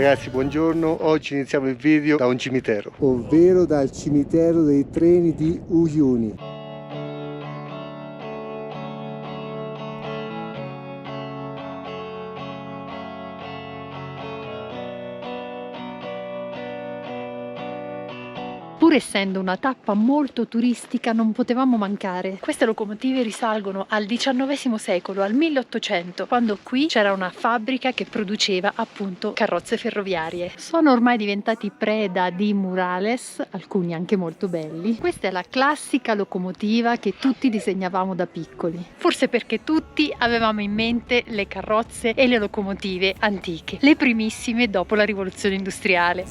Ragazzi, buongiorno. Oggi iniziamo il video da un cimitero, ovvero dal cimitero dei treni di Uyuni. Pur essendo una tappa molto turistica non potevamo mancare. Queste locomotive risalgono al XIX secolo, al 1800, quando qui c'era una fabbrica che produceva appunto carrozze ferroviarie. Sono ormai diventati preda di murales, alcuni anche molto belli. Questa è la classica locomotiva che tutti disegnavamo da piccoli, forse perché tutti avevamo in mente le carrozze e le locomotive antiche, le primissime dopo la rivoluzione industriale.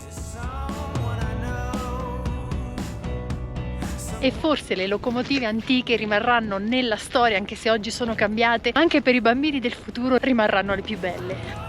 E forse le locomotive antiche rimarranno nella storia, anche se oggi sono cambiate, anche per i bambini del futuro rimarranno le più belle.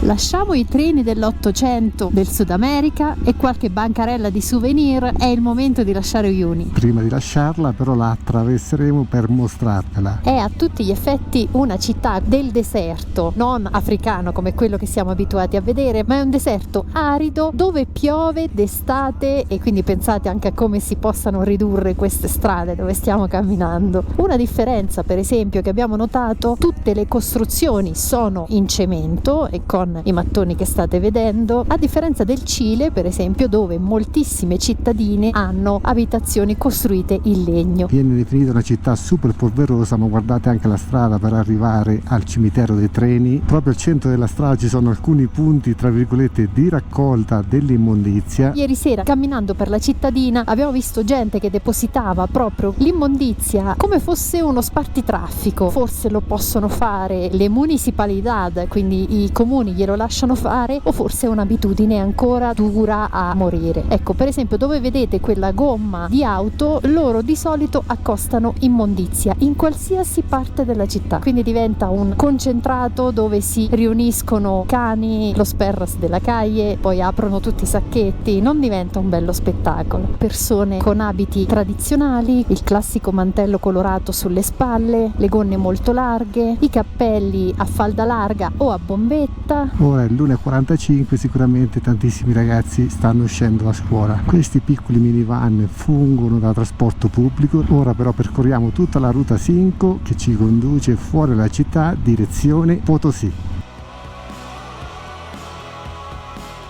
Lasciamo i treni dell'Ottocento del Sud America e qualche bancarella di souvenir, è il momento di lasciare Uyuni. Prima di lasciarla però la attraverseremo per mostrarvela. È a tutti gli effetti una città del deserto, non africano come quello che siamo abituati a vedere, ma è un deserto arido dove piove d'estate, e quindi pensate anche a come si possano ridurre queste strade dove stiamo camminando. Una differenza per esempio che abbiamo notato: tutte le costruzioni sono in cemento e con i mattoni che state vedendo, a differenza del Cile per esempio, dove moltissime cittadine hanno abitazioni costruite in legno. Viene definita una città super polverosa, ma guardate anche la strada per arrivare al cimitero dei treni. Proprio al centro della strada ci sono alcuni punti tra virgolette di raccolta dell'immondizia. Ieri sera camminando per la cittadina abbiamo visto gente che depositava proprio l'immondizia come fosse uno spartitraffico. Forse lo possono fare le municipalidad, quindi i comuni glielo lasciano fare, o forse è un'abitudine ancora dura a morire. Ecco, per esempio, dove vedete quella gomma di auto, loro di solito accostano immondizia in qualsiasi parte della città, quindi diventa un concentrato dove si riuniscono cani, los perros della calle, poi aprono tutti i sacchetti. Non diventa un bello spettacolo. Persone con abiti tradizionali, il classico mantello colorato sulle spalle, le gonne molto larghe, i cappelli a falda larga o a bombetta. Ora è l'1:45, sicuramente tantissimi ragazzi stanno uscendo a scuola. Questi piccoli minivan fungono da trasporto pubblico. Ora però percorriamo tutta la ruta 5 che ci conduce fuori dalla città, direzione Potosí.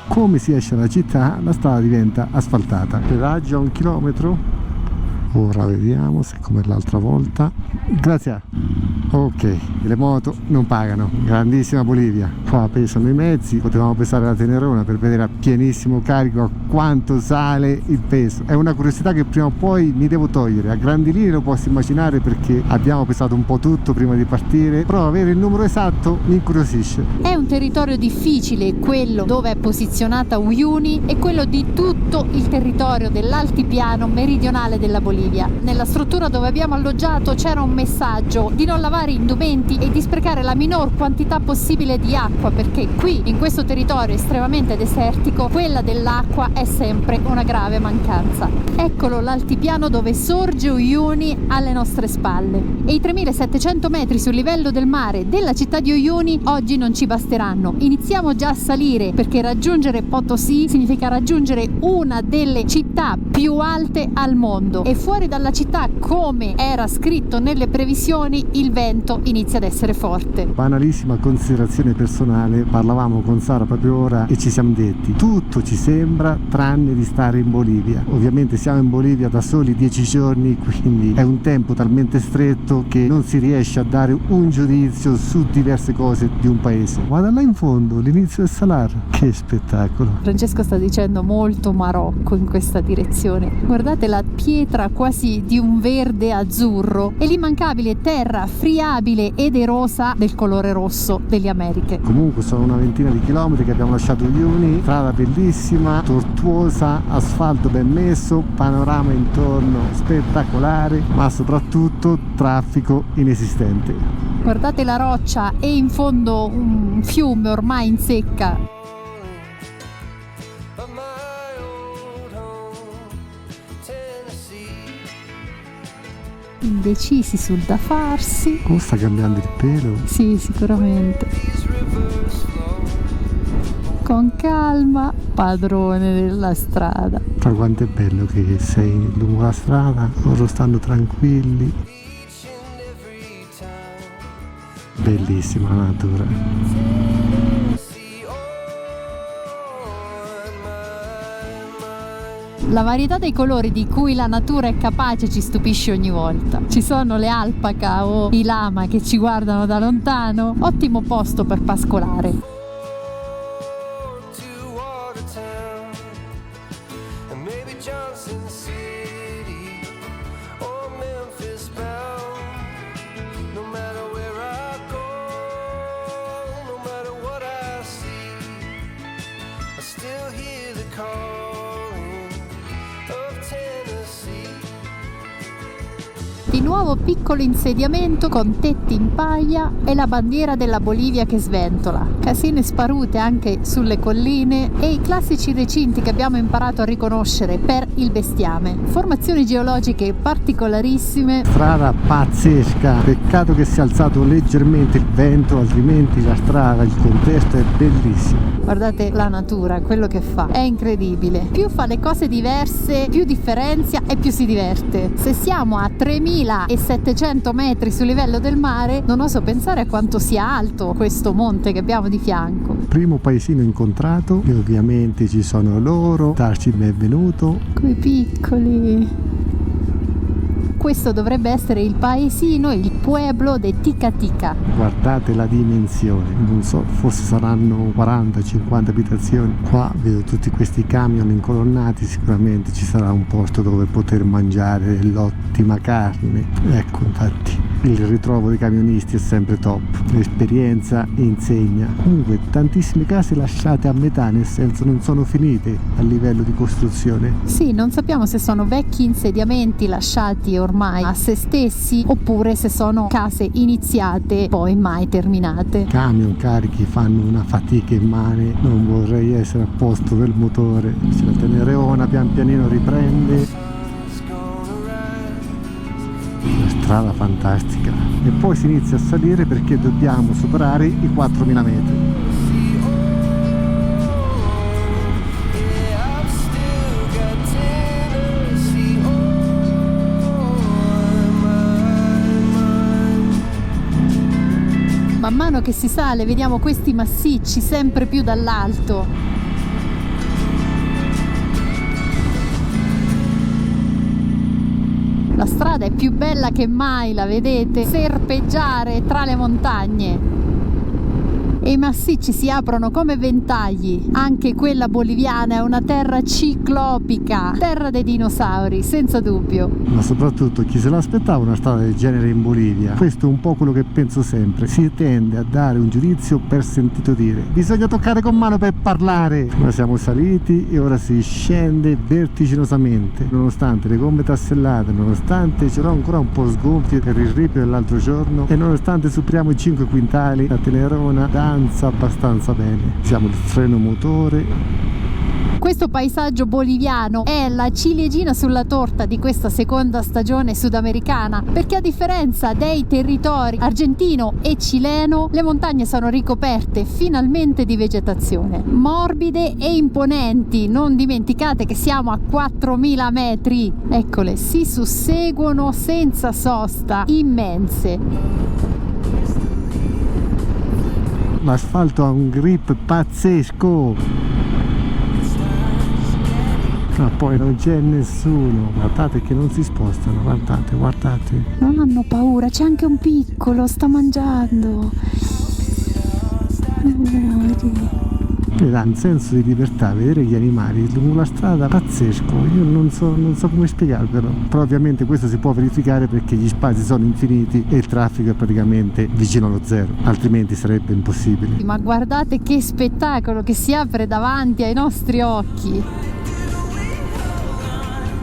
Come si esce dalla città, la strada diventa asfaltata. Pedaggio a 1 chilometro. Ora vediamo se come l'altra volta. Grazie. Ok, le moto non pagano. Grandissima Bolivia. Qua pesano i mezzi, potevamo pesare la Tenerona per vedere a pienissimo carico a quanto sale il peso. È una curiosità che prima o poi mi devo togliere. A grandi linee lo posso immaginare perché abbiamo pesato un po' tutto prima di partire, però avere il numero esatto mi incuriosisce. È un territorio difficile quello dove è posizionata Uyuni e quello di tutto il territorio dell'altipiano meridionale della Bolivia. Nella struttura dove abbiamo alloggiato c'era un messaggio di non lavare indumenti e di sprecare la minor quantità possibile di acqua, perché qui in questo territorio estremamente desertico quella dell'acqua è sempre una grave mancanza. Eccolo l'altipiano dove sorge Uyuni alle nostre spalle, e i 3700 metri sul livello del mare della città di Uyuni oggi non ci basteranno. Iniziamo già a salire, perché raggiungere Potosí significa raggiungere una delle città più alte al mondo, e fuori dalla città, come era scritto nelle previsioni, il vento inizia ad essere forte. Banalissima considerazione personale, parlavamo con Sara proprio ora e ci siamo detti: tutto ci sembra tranne di stare in Bolivia. Ovviamente siamo in Bolivia da soli 10 giorni, quindi è un tempo talmente stretto che non si riesce a dare un giudizio su diverse cose di un paese. Guarda là in fondo, l'inizio del Salar, che spettacolo. Francesco sta dicendo molto Marocco in questa direzione. Guardate la pietra quasi di un verde azzurro e l'immancabile terra friabile ed erosa del colore rosso delle Americhe. Comunque sono una ventina di chilometri che abbiamo lasciato Uyuni, strada bellissima, tortuosa, asfalto ben messo, panorama intorno spettacolare, ma soprattutto traffico inesistente. Guardate la roccia e in fondo un fiume ormai in secca. indecisi sul da farsi. Oh, sta cambiando il pelo. Sì, sicuramente. Con calma, padrone della strada. Tra quanto è bello che sei lungo la strada, loro stanno tranquilli. Bellissima la natura. La varietà dei colori di cui la natura è capace ci stupisce ogni volta. Ci sono le alpaca o i lama che ci guardano da lontano. Ottimo posto per pascolare. Di nuovo piccolo insediamento con tetti in paglia e la bandiera della Bolivia che sventola. Casine sparute anche sulle colline e i classici recinti che abbiamo imparato a riconoscere per il bestiame. Formazioni geologiche particolarissime. Strada pazzesca, peccato che sia alzato leggermente il vento, altrimenti la strada, il contesto è bellissimo. Guardate la natura, quello che fa, è incredibile. Più fa le cose diverse, più differenzia e più si diverte. Se siamo a 3700 metri sul livello del mare, non oso pensare a quanto sia alto questo monte che abbiamo di fianco. Primo paesino incontrato e ovviamente ci sono loro, darci il benvenuto. Quei piccoli. Questo dovrebbe essere il paesino, il pueblo de Tica Tica. Guardate la dimensione, non so, forse saranno 40-50 abitazioni. Qua vedo tutti questi camion incolonnati, sicuramente ci sarà un posto dove poter mangiare dell'ottima carne. Ecco, infatti il ritrovo dei camionisti è sempre top, l'esperienza insegna. Comunque tantissime case lasciate a metà, nel senso non sono finite a livello di costruzione. Sì, non sappiamo se sono vecchi insediamenti lasciati ormai a se stessi oppure se sono case iniziate poi mai terminate. Camion carichi fanno una fatica immane, non vorrei essere a posto del motore. Se la Tenereona pian pianino riprende. Una strada fantastica e poi si inizia a salire perché dobbiamo superare i 4000 metri. Man mano che si sale vediamo questi massicci sempre più dall'alto. La strada è più bella che mai, la vedete? Serpeggiare tra le montagne. E i massicci si aprono come ventagli. Anche quella boliviana è una terra ciclopica, terra dei dinosauri, senza dubbio. Ma soprattutto chi se l'aspettava una strada del genere in Bolivia? Questo è un po' quello che penso sempre. Si tende a dare un giudizio per sentito dire. Bisogna toccare con mano per parlare. Ora siamo saliti e ora si scende vertiginosamente. Nonostante le gomme tassellate, nonostante ce l'ho ancora un po' sgonfie per il ripio dell'altro giorno e nonostante superiamo i 5 quintali, la Tenerona danza abbastanza bene. Siamo il freno motore. Questo paesaggio boliviano è la ciliegina sulla torta di questa seconda stagione sudamericana, perché a differenza dei territori argentino e cileno, le montagne sono ricoperte finalmente di vegetazione, morbide e imponenti. Non dimenticate che siamo a 4000 metri, eccole, si susseguono senza sosta, immense. L'asfalto ha un grip pazzesco. Ma poi non c'è nessuno. Guardate che non si spostano. Guardate, guardate. Non hanno paura, c'è anche un piccolo, sta mangiando. Mi dà un senso di libertà vedere gli animali lungo la strada pazzesco. Io non so come spiegarvelo. Però ovviamente questo si può verificare perché gli spazi sono infiniti e il traffico è praticamente vicino allo zero, altrimenti sarebbe impossibile. Ma guardate che spettacolo che si apre davanti ai nostri occhi.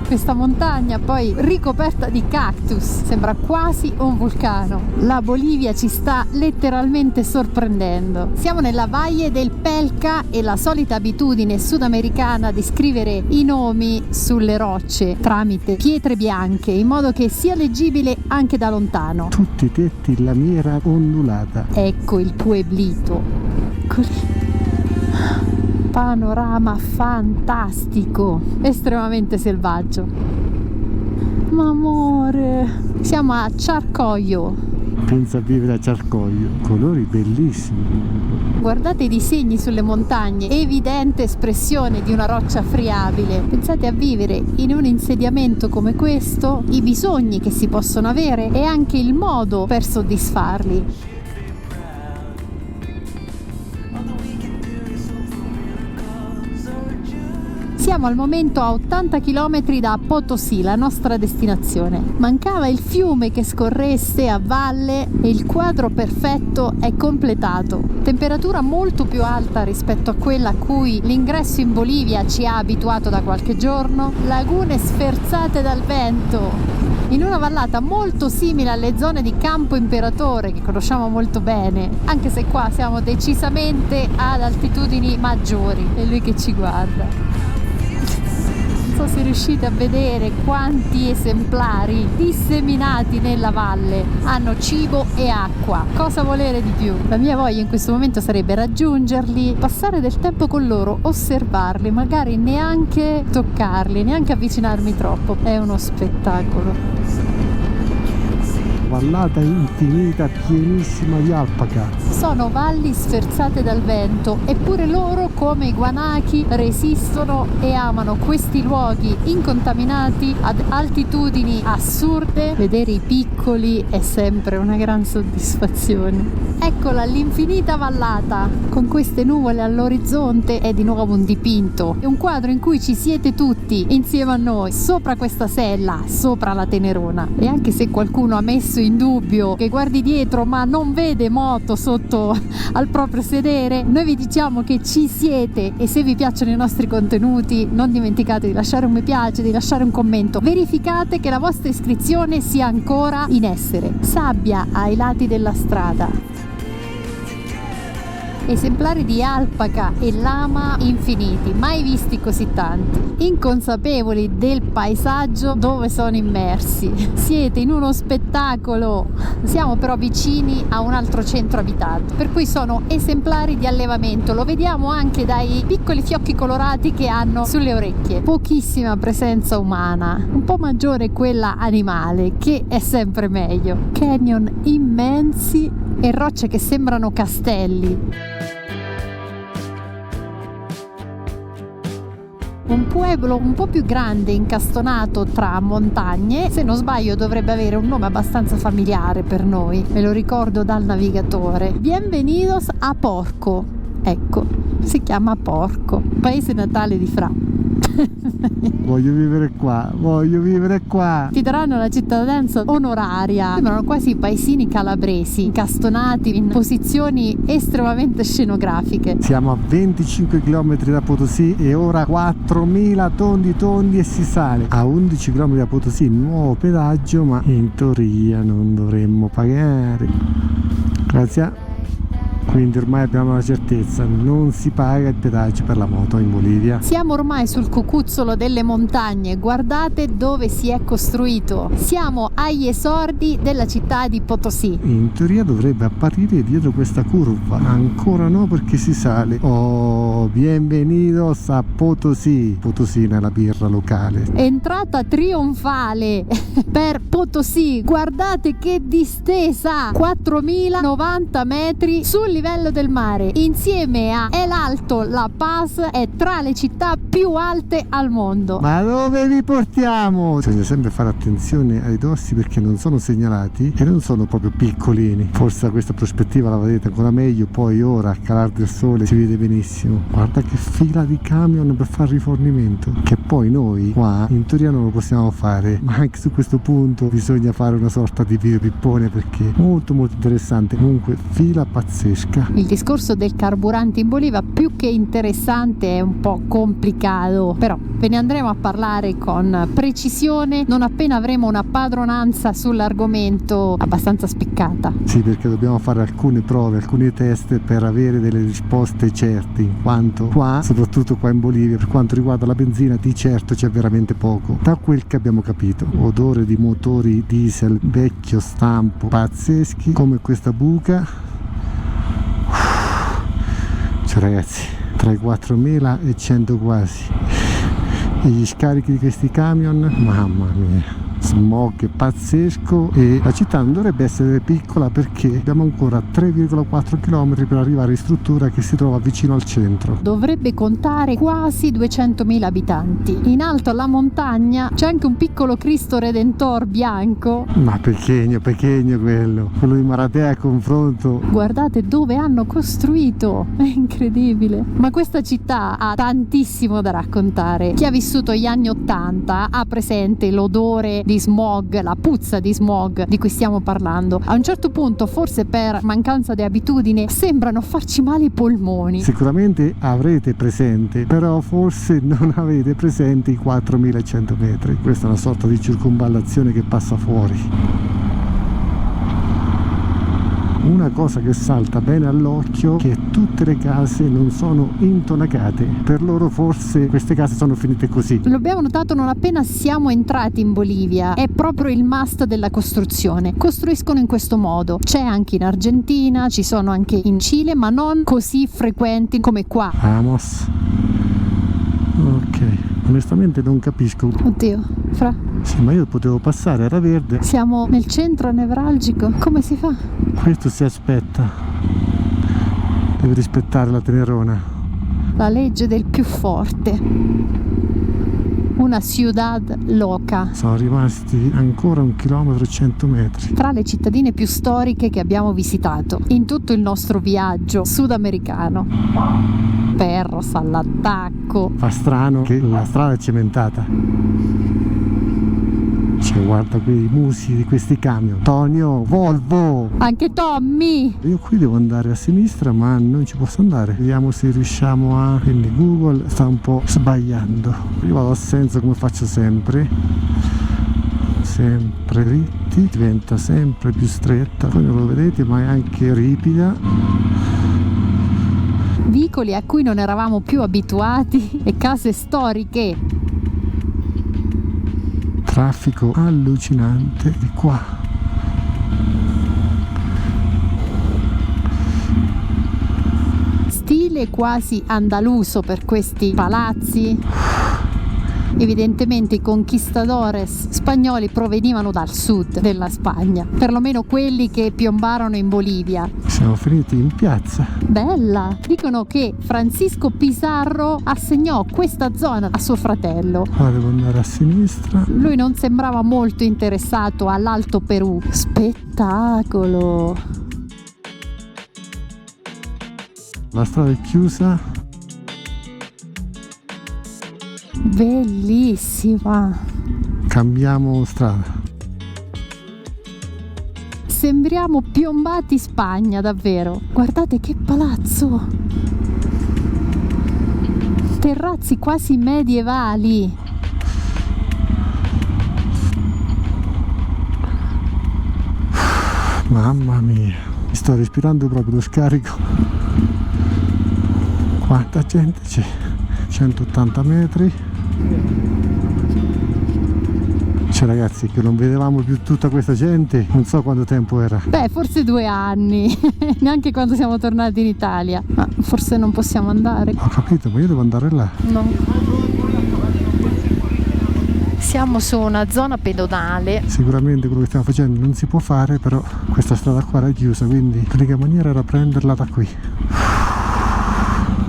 questa montagna poi ricoperta di cactus, sembra quasi un vulcano. La Bolivia ci sta letteralmente sorprendendo. Siamo nella Valle del Pelca e la solita abitudine sudamericana di scrivere i nomi sulle rocce tramite pietre bianche in modo che sia leggibile anche da lontano. Tutti i tetti in lamiera ondulata. Ecco il Pueblito. Panorama fantastico, estremamente selvaggio. Ma amore, siamo a Charcoyo. Pensa a vivere a Charcoyo, colori bellissimi. Guardate i disegni sulle montagne, evidente espressione di una roccia friabile. Pensate a vivere in un insediamento come questo, i bisogni che si possono avere e anche il modo per soddisfarli. Siamo al momento a 80 km da Potosí, la nostra destinazione. Mancava il fiume che scorresse a valle e il quadro perfetto è completato. Temperatura molto più alta rispetto a quella a cui l'ingresso in Bolivia ci ha abituato da qualche giorno. Lagune sferzate dal vento. In una vallata molto simile alle zone di Campo Imperatore che conosciamo molto bene, anche se qua siamo decisamente ad altitudini maggiori. È lui che ci guarda. Non so se riuscite a vedere quanti esemplari disseminati nella valle hanno cibo e acqua. Cosa volere di più? La mia voglia in questo momento sarebbe raggiungerli, passare del tempo con loro, osservarli, magari neanche toccarli, neanche avvicinarmi troppo. È uno spettacolo. Vallata infinita, pienissima di alpaca. Sono valli sferzate dal vento, eppure loro, come i guanachi, resistono e amano questi luoghi incontaminati ad altitudini assurde. Vedere i piccoli è sempre una gran soddisfazione. Eccola l'infinita vallata, con queste nuvole all'orizzonte è di nuovo un dipinto. È un quadro in cui ci siete tutti insieme a noi, sopra questa sella, sopra la Tenerona. E anche se qualcuno ha messo in dubbio che guardi dietro ma non vede moto sotto al proprio sedere, noi vi diciamo che ci siete e se vi piacciono i nostri contenuti non dimenticate di lasciare un mi piace, di lasciare un commento. Verificate che la vostra iscrizione sia ancora in essere. Sabbia ai lati della strada. Esemplari di alpaca e lama infiniti, mai visti così tanti. Inconsapevoli del paesaggio dove sono immersi. Siete in uno spettacolo. Siamo però vicini a un altro centro abitato, per cui sono esemplari di allevamento. Lo vediamo anche dai piccoli fiocchi colorati che hanno sulle orecchie. Pochissima presenza umana, un po' maggiore quella animale, che è sempre meglio. Canyon immensi e rocce che sembrano castelli. Un pueblo un po' più grande, incastonato tra montagne. Se non sbaglio dovrebbe avere un nome abbastanza familiare per noi, me lo ricordo dal navigatore. Bienvenidos a Porco. Ecco, si chiama Porco, paese natale di Fra. Voglio vivere qua, voglio vivere qua. Ti daranno la cittadinanza onoraria. Sembrano quasi paesini calabresi, incastonati in posizioni estremamente scenografiche. Siamo a 25 km da Potosí e ora 4000 tondi e si sale. A 11 km da Potosí nuovo pedaggio, ma in teoria non dovremmo pagare. Grazie. Quindi ormai abbiamo la certezza, non si paga il pedaggio per la moto in Bolivia. Siamo ormai sul cucuzzolo delle montagne, guardate dove si è costruito. Siamo agli esordi della città di Potosí. In teoria dovrebbe apparire dietro questa curva, ancora no perché si sale. Oh, bienvenidos a Potosí. Potosí è la birra locale. Entrata trionfale per Potosí, guardate che distesa, 4090 metri sul livello del mare. Insieme a El Alto, La Paz è tra le città più alte al mondo. Ma dove vi portiamo? Bisogna sempre fare attenzione ai dossi perché non sono segnalati e non sono proprio piccolini. Forse da questa prospettiva la vedete ancora meglio, poi ora al calar del sole si vede benissimo. Guarda che fila di camion per fare rifornimento, che poi noi qua in teoria non lo possiamo fare, ma anche su questo punto bisogna fare una sorta di video pippone perché è molto interessante. Comunque fila pazzesca. Il discorso del carburante in Bolivia più che interessante è un po' complicato peccato, però ve ne andremo a parlare con precisione non appena avremo una padronanza sull'argomento abbastanza spiccata. Sì, perché dobbiamo fare alcune prove, alcuni test per avere delle risposte certe, in quanto qua, soprattutto qua in Bolivia, per quanto riguarda la benzina, di certo c'è veramente poco, da quel che abbiamo capito. Odore di motori diesel vecchio stampo pazzeschi, come questa buca. Cioè ragazzi, tra i 4.000 e 100 quasi, e gli scarichi di questi camion, mamma mia, smog pazzesco. E la città non dovrebbe essere piccola, perché abbiamo ancora 3,4 km per arrivare in struttura che si trova vicino al centro. Dovrebbe contare quasi 200.000 abitanti. In alto alla montagna c'è anche un piccolo Cristo Redentor bianco. Ma pequeño quello di Maratea a confronto. Guardate dove hanno costruito, è incredibile. Ma questa città ha tantissimo da raccontare. Chi ha vissuto gli anni 80 ha presente l'odore di smog, la puzza di smog di cui stiamo parlando. A un certo punto, forse per mancanza di abitudine, sembrano farci male i polmoni. Sicuramente avrete presente, però forse non avete presente i 4100 metri. Questa è una sorta di circonvallazione che passa fuori. Una cosa che salta bene all'occhio è che tutte le case non sono intonacate. Per loro forse queste case sono finite così. Lo abbiamo notato non appena siamo entrati in Bolivia. È proprio il must della costruzione. Costruiscono in questo modo. C'è anche in Argentina, ci sono anche in Cile, ma non così frequenti come qua. Vamos. Ok, onestamente non capisco. Oddio, Fra. Sì, ma io potevo passare, era verde. Siamo nel centro nevralgico. Come si fa? Questo si aspetta. Deve rispettare la tenerona. La legge del più forte. Una ciudad loca. Sono rimasti ancora 1 chilometro e 100 metri. Tra le cittadine più storiche che abbiamo visitato in tutto il nostro viaggio sudamericano. Perros all'attacco. Fa strano che la strada è cementata. Cioè, guarda quei musi di questi camion. Tonio, Volvo! Anche Tommy! Io qui devo andare a sinistra, ma non ci posso andare. Vediamo se riusciamo a... Quindi Google sta un po' sbagliando. Io vado a senso come faccio sempre. Sempre dritti, diventa sempre più stretta. Poi non lo vedete, ma è anche ripida. Vicoli a cui non eravamo più abituati e case storiche. Traffico allucinante di qua. Stile quasi andaluso per questi palazzi. Evidentemente i conquistadores spagnoli provenivano dal sud della Spagna, perlomeno quelli che piombarono in Bolivia. Siamo finiti in piazza. Bella! Dicono che Francisco Pizarro assegnò questa zona a suo fratello. Qua devo andare a sinistra. Lui non sembrava molto interessato all'Alto Perù. Spettacolo! La strada è chiusa. Bellissima! Cambiamo strada. Sembriamo piombati in Spagna, davvero. Guardate che palazzo! Terrazzi quasi medievali. Mamma mia, sto respirando proprio lo scarico. Quanta gente c'è? 180 metri. Cioè ragazzi, che non vedevamo più tutta questa gente, non so quanto tempo era. Beh, forse 2 anni, neanche quando siamo tornati in Italia. Ma forse non possiamo andare. Ho capito, ma io devo andare là. No. Siamo su una zona pedonale. Sicuramente quello che stiamo facendo non si può fare, però questa strada qua era chiusa, quindi l'unica maniera era prenderla da qui.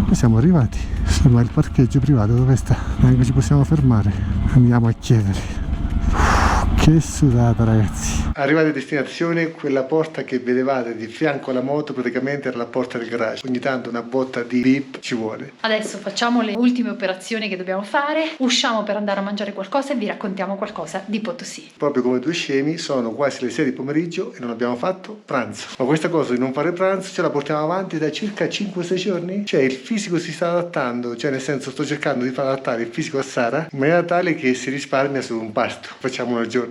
E siamo arrivati. Sì, ma il parcheggio privato dove sta? Neanche ci possiamo fermare. Andiamo a chiedere. Che sudata, ragazzi. Arrivati a destinazione, quella porta che vedevate di fianco alla moto praticamente era la porta del garage. Ogni tanto una botta di beep ci vuole. Adesso facciamo le ultime operazioni che dobbiamo fare, usciamo per andare a mangiare qualcosa e vi raccontiamo qualcosa di Potosí. Proprio come due scemi, sono quasi le 6 di pomeriggio e non abbiamo fatto pranzo. Ma questa cosa di non fare pranzo ce la portiamo avanti da circa 5-6 giorni? Cioè il fisico si sta adattando, cioè nel senso sto cercando di far adattare il fisico a Sara in maniera tale che si risparmia su un pasto. Facciamo uno al giorno.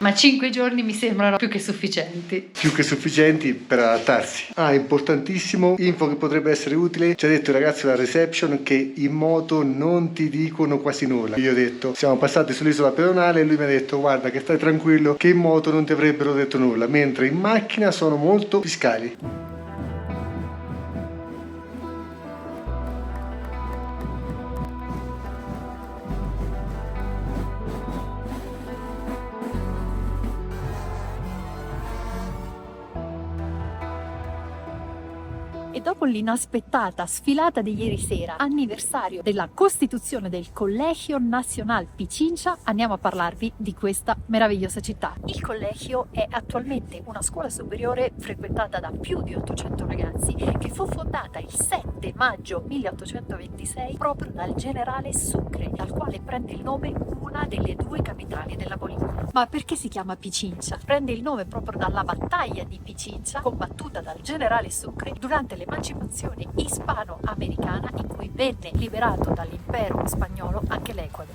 Ma 5 giorni mi sembrano più che sufficienti. Più che sufficienti per adattarsi. Ah, importantissimo, info che potrebbe essere utile. Ci ha detto il ragazzo della reception che in moto non ti dicono quasi nulla. Io ho detto, siamo passati sull'isola pedonale e lui mi ha detto, guarda che stai tranquillo che in moto non ti avrebbero detto nulla, mentre in macchina sono molto fiscali. E dopo l'inaspettata sfilata di ieri sera, anniversario della costituzione del Colegio Nacional Pichincha, andiamo a parlarvi di questa meravigliosa città. Il collegio è attualmente una scuola superiore frequentata da più di 800 ragazzi, che fu fondata il 7 maggio 1826 proprio dal generale Sucre, dal quale prende il nome una delle due capitali della Bolivia. Ma perché si chiama Pichincha? Prende il nome proprio dalla battaglia di Pichincha combattuta dal generale Sucre durante l'emancipazione ispano-americana, in cui venne liberato dall'impero spagnolo anche l'Ecuador.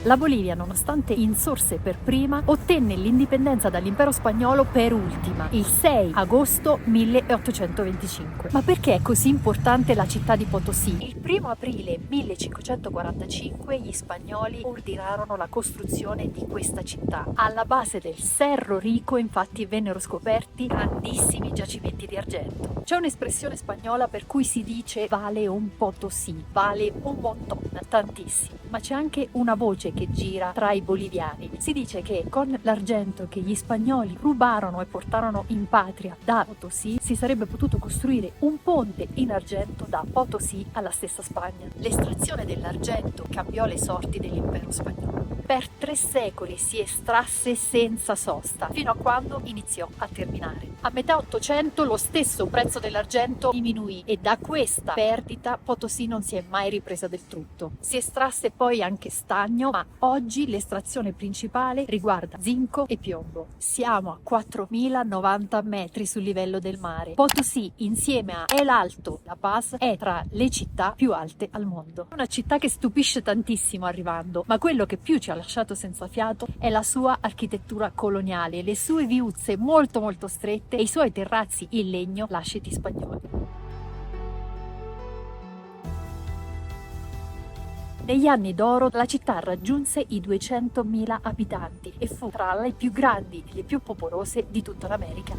La Bolivia, nonostante insorse per prima, ottenne l'indipendenza dall'impero spagnolo per ultima, il 6 agosto 1825. Ma perché è così importante la città di Potosí? Il 1 aprile 1545 gli spagnoli ordinarono la costruzione di questa città. Alla base del Cerro Rico, infatti, vennero scoperti grandissimi giacimenti di argento. C'è un'espressione spagnola per cui si dice vale un Potosí, vale un montón, tantissimo. Ma c'è anche una voce che gira tra i boliviani. Si dice che con l'argento che gli spagnoli rubarono e portarono in patria da Potosí si sarebbe potuto costruire un ponte in argento da Potosí alla stessa Spagna. L'estrazione dell'argento cambiò le sorti dell'impero spagnolo. Per 3 secoli si estrasse senza sosta, fino a quando iniziò a terminare. A metà 800 lo stesso prezzo dell'argento diminuì e da questa perdita Potosí non si è mai ripresa del tutto. Si estrasse poi anche stagno, ma oggi l'estrazione principale riguarda zinco e piombo. Siamo a 4090 metri sul livello del mare. Potosí, insieme a El Alto, La Paz, è tra le città più alte al mondo. Una città che stupisce tantissimo arrivando, ma quello che più ci ha lasciato senza fiato è la sua architettura coloniale, le sue viuzze molto strette e i suoi terrazzi in legno lasciti spagnoli. Negli anni d'oro la città raggiunse i 200.000 abitanti e fu tra le più grandi e le più popolose di tutta l'America.